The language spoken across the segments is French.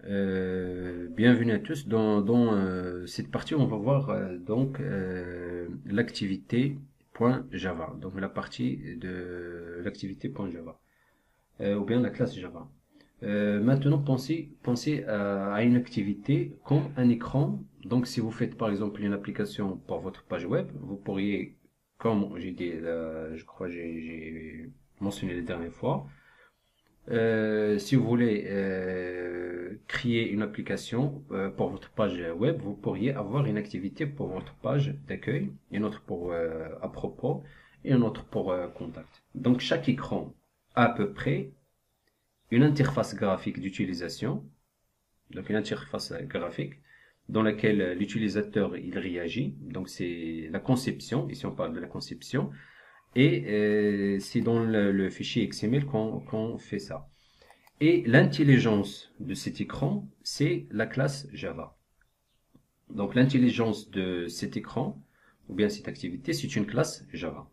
Bienvenue à tous. Dans cette partie, on va voir l'activité.java, donc la partie de l'activité.java, ou bien la classe Java. Maintenant, pensez à une activité comme un écran. Donc, si vous faites par exemple une application pour votre page web, vous pourriez, comme j'ai dit, je crois que j'ai mentionné la dernière fois, si vous voulez créer une application pour votre page web, vous pourriez avoir une activité pour votre page d'accueil, une autre pour à propos et une autre pour contact. Donc chaque écran a à peu près une interface graphique d'utilisation, donc une interface graphique dans laquelle l'utilisateur il réagit. Donc c'est la conception, ici on parle de la conception, et c'est dans le fichier XML qu'on fait ça. Et l'intelligence de cet écran, c'est la classe Java. Donc l'intelligence de cet écran, ou bien cette activité, c'est une classe Java.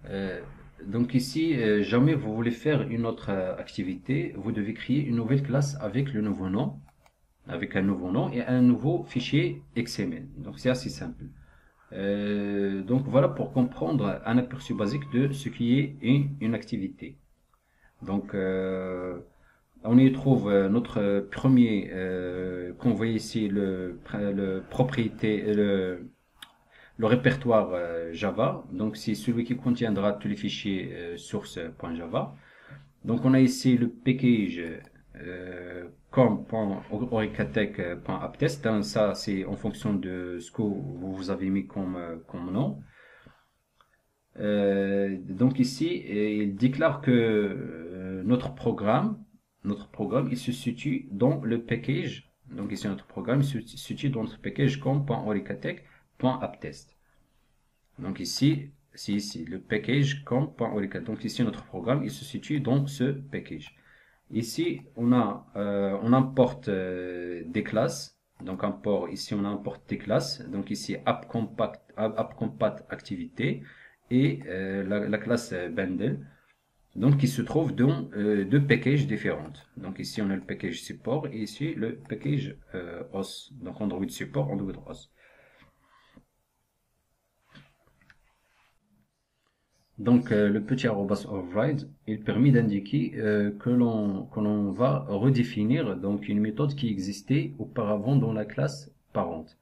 Euh, donc ici, jamais vous voulez faire une autre activité, vous devez créer une nouvelle classe avec le nouveau nom, avec un nouveau nom et un nouveau fichier XML. Donc c'est assez simple. Donc voilà pour comprendre un aperçu basique de ce qui est une activité. Donc on y trouve notre premier qu'on voit ici le propriété le répertoire Java. Donc c'est celui qui contiendra tous les fichiers source.java. Donc on a ici le package com.oricatech.apptest. Ça c'est en fonction de ce que vous avez mis comme nom. Donc ici, il déclare que notre programme, il se situe dans le package. Donc ici, notre programme il se situe dans notre package com.oricatech.apptest. Donc ici, c'est ici le package com.oricatech. Donc ici, notre programme, il se situe dans ce package. Ici, on importe des classes. Donc ici, on importe des classes. Donc ici, app.compat activité et la classe bundle, donc qui se trouve dans deux packages différentes. Donc ici on a le package support et ici le package OS, donc Android support, Android OS. Donc le petit arrobas override, il permet d'indiquer que l'on va redéfinir donc une méthode qui existait auparavant dans la classe parente.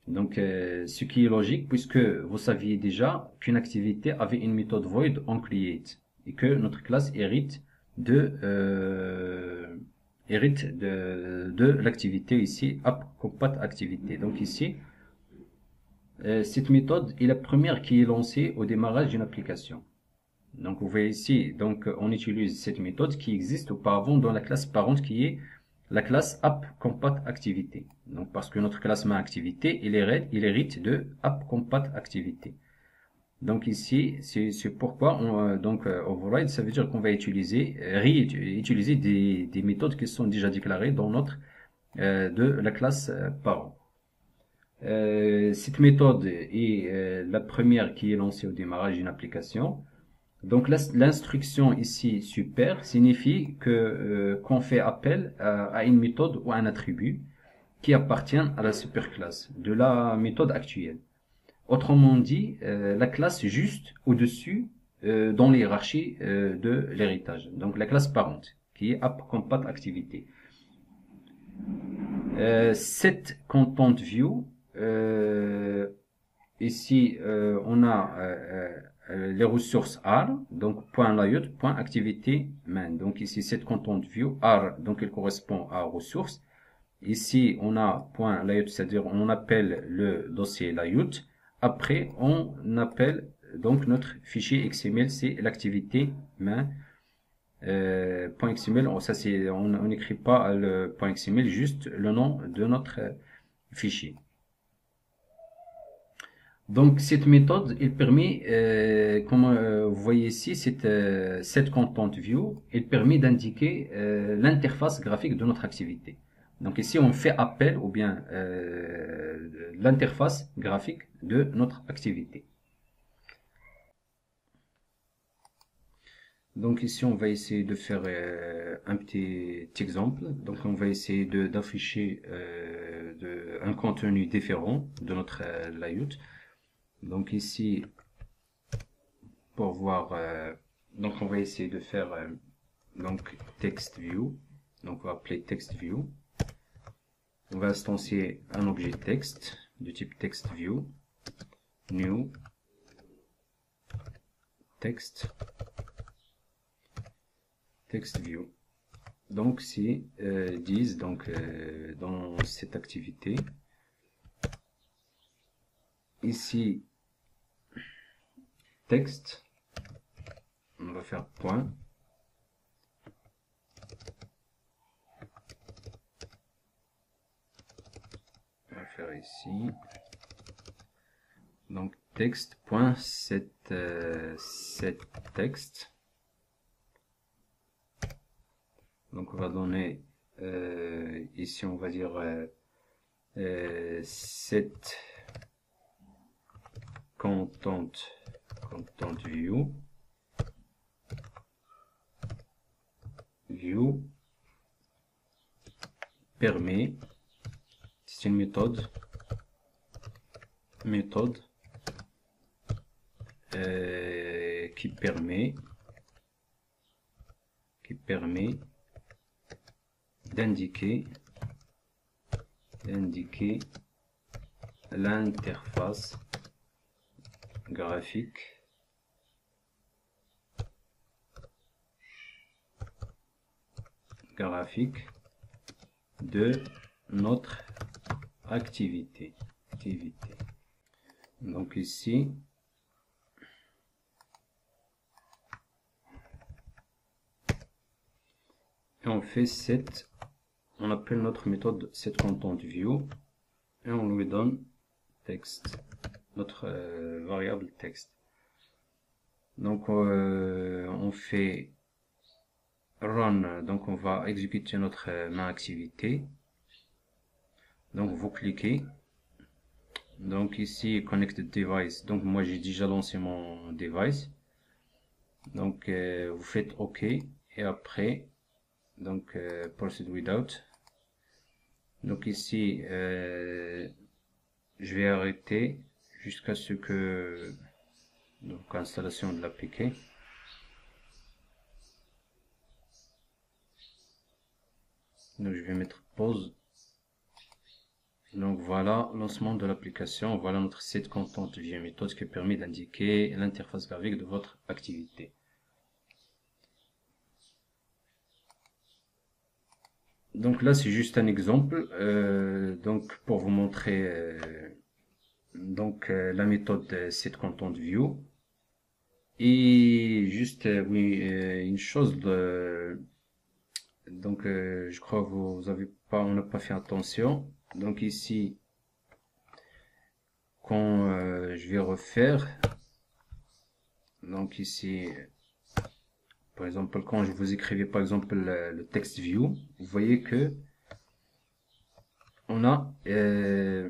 Donc, ce qui est logique puisque vous saviez déjà qu'une activité avait une méthode void en create et que notre classe hérite de l'activité ici app.compat.activité. Donc ici, cette méthode est la première qui est lancée au démarrage d'une application. Donc vous voyez ici, donc on utilise cette méthode qui existe auparavant dans la classe parente qui est la classe app.compat.activité. Donc parce que notre classe main activité, il hérite de app.compat.activité. Donc ici, c'est pourquoi override, ça veut dire qu'on va réutiliser des méthodes qui sont déjà déclarées dans notre de la classe parent. Cette méthode est la première qui est lancée au démarrage d'une application. Donc l'instruction ici super signifie que qu'on fait appel à une méthode ou à un attribut qui appartient à la superclasse de la méthode actuelle. Autrement dit, la classe juste au-dessus dans l'hiérarchie de l'héritage. Donc la classe parente qui est app.compat.activité. Cette content view ici on a les ressources R, donc .layout, .activité main. Donc ici cette content view R, donc elle correspond à ressources. Ici on a .layout, c'est-à-dire on appelle le dossier layout. Après on appelle donc notre fichier XML, c'est l'activité main. .xml, ça c'est, on n'écrit pas le .xml, juste le nom de notre fichier. Donc cette méthode, elle permet, comme vous voyez ici, cette content view, elle permet d'indiquer l'interface graphique de notre activité. Donc ici, on fait appel ou bien l'interface graphique de notre activité. Donc ici, on va essayer de faire un petit exemple. Donc on va essayer d'afficher un contenu différent de notre layout. Donc ici, pour voir, donc on va essayer de faire donc text view. Donc on va appeler text view. On va instancier un objet texte de type text view, new text view. Donc si disent donc dans cette activité ici texte, on va faire point on va faire ici donc texte point set texte. Donc on va donner ici on va dire set content view permet, c'est une méthode qui permet d'indiquer l'interface graphique de notre activité. Donc ici, et on fait set, on appelle notre méthode setContentView et on lui donne texte, notre variable texte. Donc on fait run, donc on va exécuter notre main activité. Donc vous cliquez, donc ici connected device, donc moi j'ai déjà lancé mon device, donc vous faites OK et après donc proceed without. Donc ici je vais arrêter jusqu'à ce que donc installation de l'APK. Donc je vais mettre pause. Donc voilà, lancement de l'application. Voilà notre site setContentView méthode qui permet d'indiquer l'interface graphique de votre activité. Donc là c'est juste un exemple donc pour vous montrer donc la méthode setContentView. Et juste oui une chose donc je crois que on n'a pas fait attention. Donc ici quand je vais refaire, donc ici par exemple quand je vous écrivais par exemple le text view, vous voyez que on a et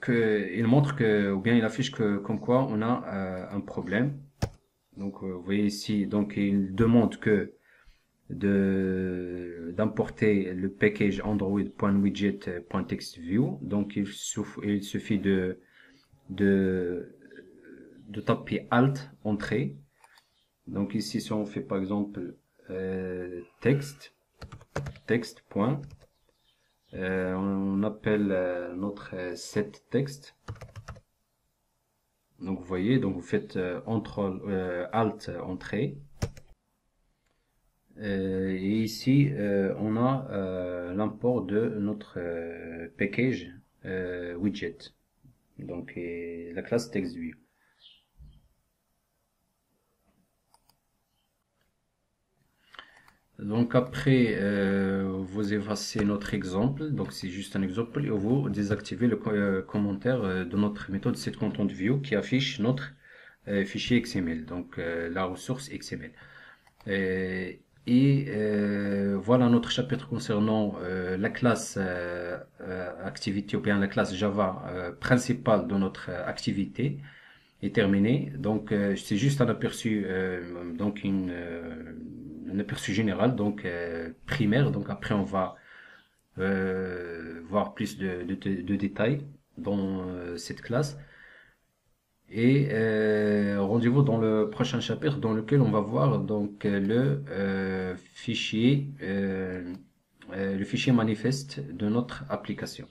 que il montre que ou bien il affiche que comme quoi on a un problème. Donc vous voyez ici, donc il demande que d'importer le package android.widget.textView. Donc il suffit de taper alt entrée. Donc ici si on fait par exemple texte point, on appelle notre set texte. Donc vous voyez, donc vous faites alt entrée. Et ici on a l'import de notre package widget, donc la classe TextView. Donc après vous effacez notre exemple, donc c'est juste un exemple, et vous désactivez le commentaire de notre méthode setContentView qui affiche notre fichier XML, donc la ressource XML. Et voilà notre chapitre concernant la classe activité ou bien la classe Java principale de notre activité. est terminé. Donc c'est juste un aperçu, un aperçu général, donc primaire. Donc après on va voir plus de détails dans cette classe. Et rendez-vous dans le prochain chapitre dans lequel on va voir donc le fichier manifeste de notre application.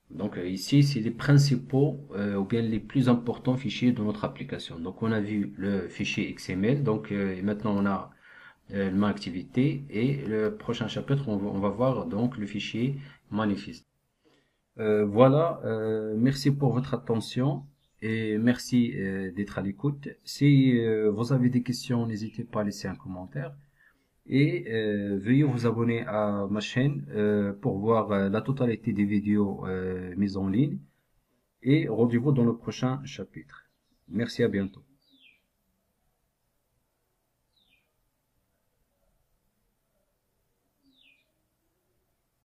Donc ici, c'est les principaux ou bien les plus importants fichiers de notre application. Donc on a vu le fichier XML, donc et maintenant on a le main activité et le prochain chapitre on va voir donc le fichier manifeste. Voilà, merci pour votre attention et merci d'être à l'écoute. Si vous avez des questions, n'hésitez pas à laisser un commentaire et veuillez vous abonner à ma chaîne pour voir la totalité des vidéos mises en ligne et rendez-vous dans le prochain chapitre. Merci, à bientôt.